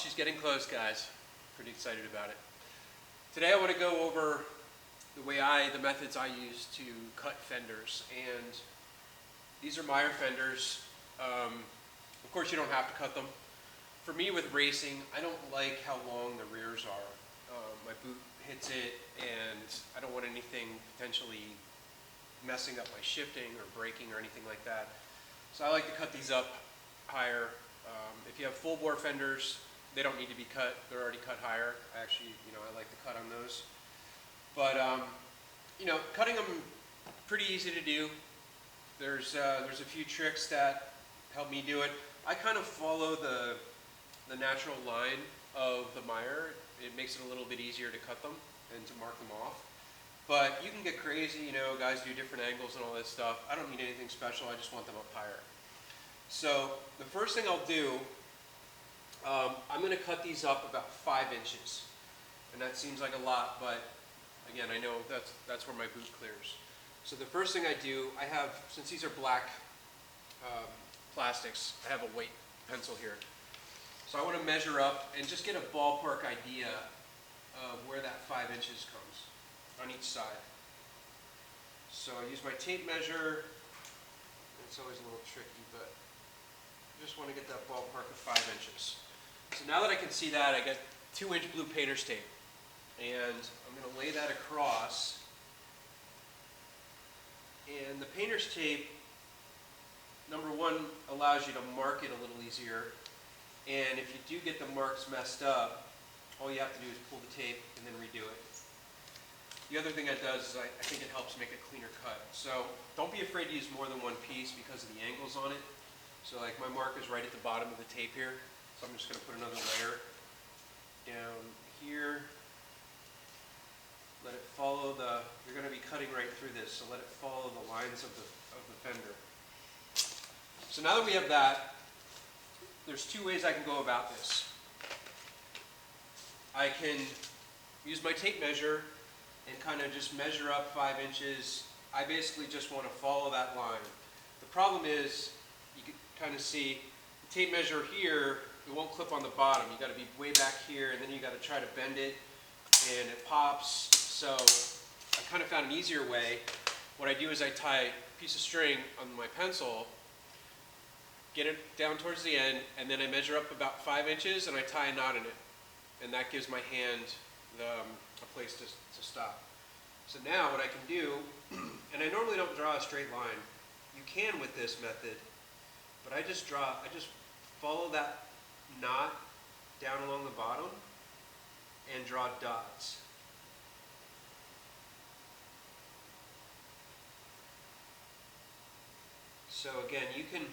she's getting close, guys. Pretty excited about it. Today I want to go over the methods I use to cut fenders, and these are Meyer fenders. Of course you don't have to cut them. For me with racing, I don't like how long the rears are. My boot hits it and I don't want anything potentially messing up my shifting or braking or anything like that. So I like to cut these up higher. If you have full bore fenders, they don't need to be cut. They're already cut higher. Actually, I like to cut on those. But cutting them pretty easy to do. There's a few tricks that help me do it. I kind of follow the natural line of the Meyer. It makes it a little bit easier to cut them and to mark them off. But you can get crazy, guys do different angles and all this stuff. I don't need anything special, I just want them up higher. So the first thing I'll do, I'm going to cut these up about 5 inches. And that seems like a lot, but again, I know that's where my boot clears. So the first thing I do, since these are black plastics, I have a weight pencil here. So I want to measure up and just get a ballpark idea of where that 5 inches comes on each side. So I use my tape measure. It's always a little tricky, but I just want to get that ballpark of 5 inches. So now that I can see that, I get 2-inch blue painter's tape. And I'm going to lay that across. And the painter's tape, number one, allows you to mark it a little easier. And if you do get the marks messed up, all you have to do is pull the tape and then redo it. The other thing it does is I think it helps make a cleaner cut. So don't be afraid to use more than one piece because of the angles on it. So like my mark is right at the bottom of the tape here. So I'm just going to put another layer down here. Let it follow you're going to be cutting right through this, so let it follow the lines of the fender. So now that we have that, there's 2 ways I can go about this. I can use my tape measure and kind of just measure up 5 inches. I basically just want to follow that line. The problem is, you can kind of see the tape measure here, it won't clip on the bottom. You got to be way back here, and then you got to try to bend it, and it pops. So I kind of found an easier way. What I do is I tie a piece of string on my pencil, get it down towards the end, and then I measure up about 5 inches and I tie a knot in it. And that gives my hand a place to stop. So now what I can do, and I normally don't draw a straight line. You can with this method, but I just follow that knot down along the bottom and draw dots. So again, you can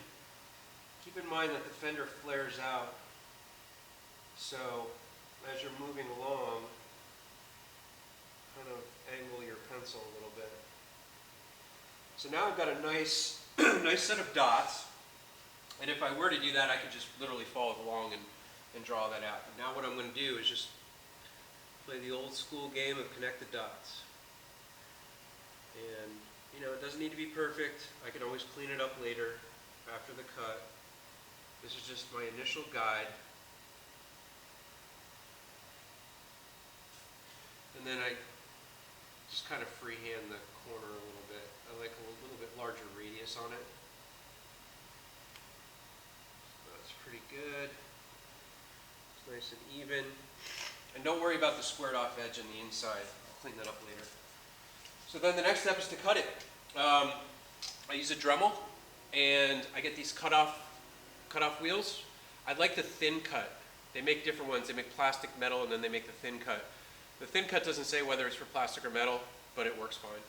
keep in mind that the fender flares out. So as you're moving along, kind of angle your pencil a little bit. So now I've got a nice, nice set of dots. And if I were to do that, I could just literally follow along and draw that out. But now what I'm going to do is just play the old school game of connect the dots. And it doesn't need to be perfect. I can always clean it up later after the cut. This is just my initial guide. And then I just kind of freehand the corner a little bit. I like a little bit larger radius on it. That's pretty good. It's nice and even. And don't worry about the squared off edge on the inside. I'll clean that up later. So then the next step is to cut it. I use a Dremel, and I get these cut off wheels. I like the thin cut. They make different ones. They make plastic, metal, and then they make the thin cut. The thin cut doesn't say whether it's for plastic or metal, but it works fine.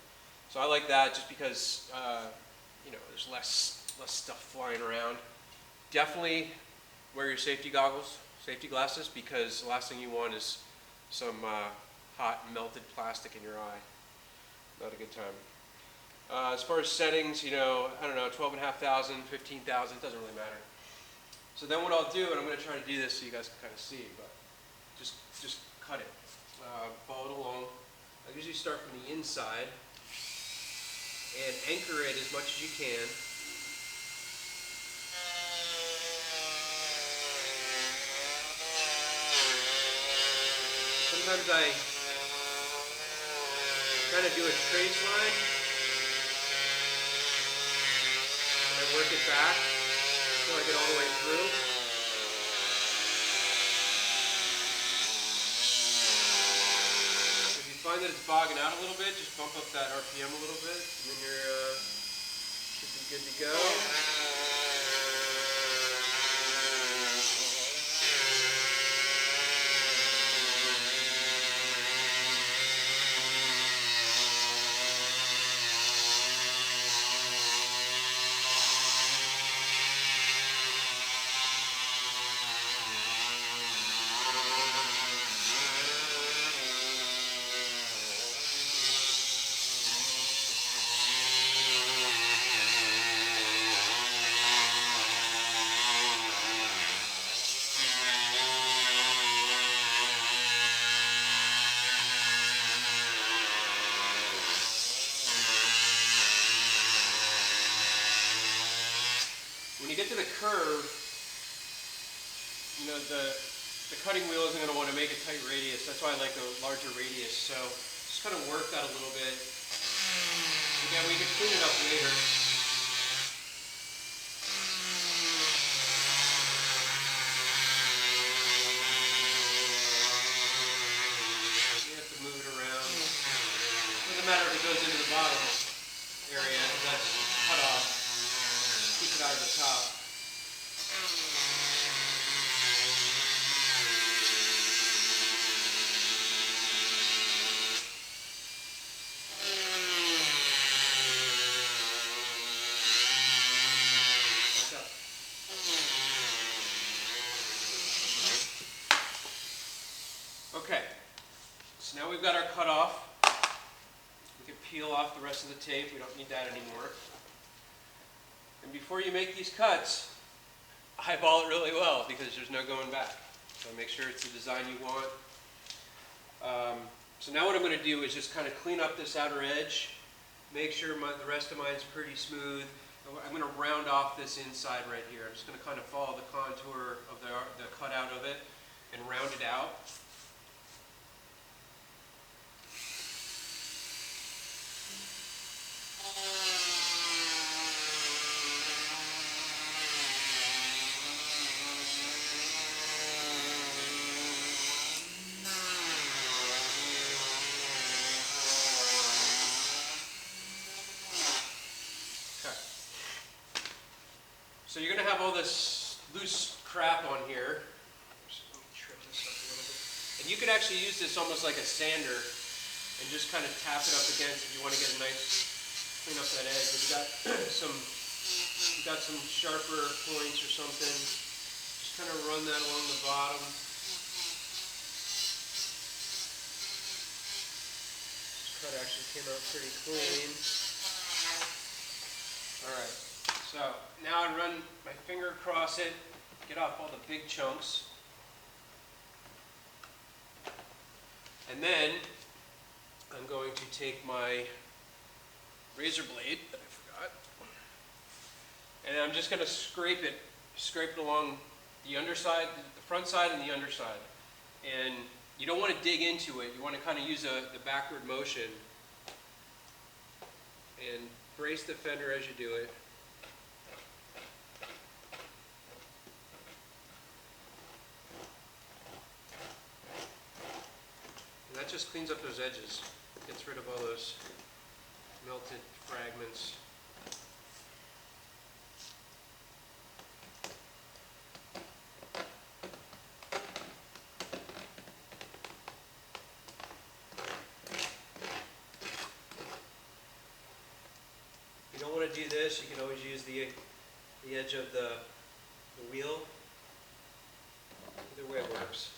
So I like that just because there's less stuff flying around. Definitely wear your safety goggles, safety glasses, because the last thing you want is some hot melted plastic in your eye. Not a good time. As far as settings, I don't know, 12,500, 15,000, doesn't really matter. So then what I'll do, and I'm going to try to do this so you guys can kind of see, but just cut it. Follow it along. I usually start from the inside and anchor it as much as you can. sometimes I kind of do a trace line, and I work it back until I get all the way through. If you find that it's bogging out a little bit, just bump up that RPM a little bit, and then you're should be good to go. When you get to the curve, you know, the cutting wheel isn't going to want to make a tight radius. That's why I like a larger radius. So just kind of work that a little bit. Again, we can clean it up later. You have to move it around. It doesn't matter if it goes into the bottom area, that's cut off. Keep it out of the top. Okay, so now we've got our cut off. We can peel off the rest of the tape. We don't need that anymore. And before you make these cuts, eyeball it really well because there's no going back. So make sure it's the design you want. So now what I'm going to do is just kind of clean up this outer edge, make sure the rest of mine's pretty smooth. I'm going to round off this inside right here. I'm just going to kind of follow the contour of the cutout of it and round it out. So you're going to have all this loose crap on here. Just let me trim this up a little bit. And you can actually use this almost like a sander and just kind of tap it up against if you want to get a nice, clean up that edge. If you got some sharper points or something, just kind of run that along the bottom. This cut actually came out pretty clean. All right. So now I run my finger across it, get off all the big chunks. And then I'm going to take my razor blade that I forgot, and I'm just going to scrape it along the underside, the front side and the underside. And you don't want to dig into it. You want to kind of use the backward motion and brace the fender as you do it. And that just cleans up those edges, gets rid of all those melted fragments. If you don't want to do this, you can always use the edge of the wheel. Either way it works.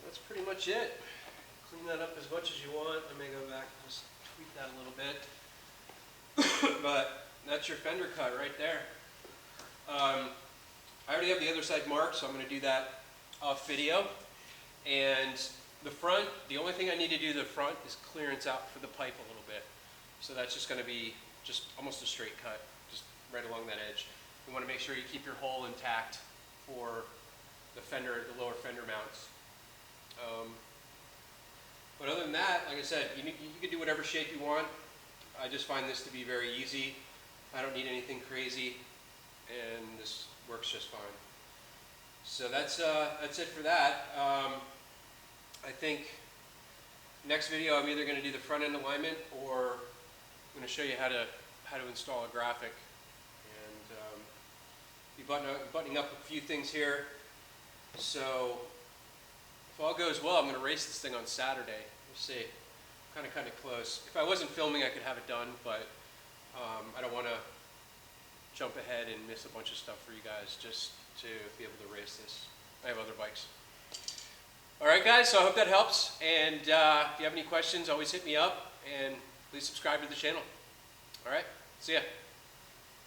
That's pretty much it. Clean that up as much as you want. I may go back and just tweak that a little bit. But that's your fender cut right there. I already have the other side marked, so I'm going to do that off video. And the front, the only thing I need to do to the front is clearance out for the pipe a little bit. So that's just going to be just almost a straight cut, just right along that edge. You want to make sure you keep your hole intact for the fender, the lower fender mounts. But other than that, like I said, you can do whatever shape you want. I just find this to be very easy. I don't need anything crazy, and this works just fine. So that's it for that. I think next video I'm either going to do the front end alignment, or I'm going to show you how to install a graphic, and be buttoning up a few things here. So if all goes well, I'm going to race this thing on Saturday. We'll see. Kind of close. If I wasn't filming, I could have it done, but I don't want to jump ahead and miss a bunch of stuff for you guys just to be able to race this. I have other bikes. All right, guys, so I hope that helps. And if you have any questions, always hit me up, and please subscribe to the channel. All right, see ya.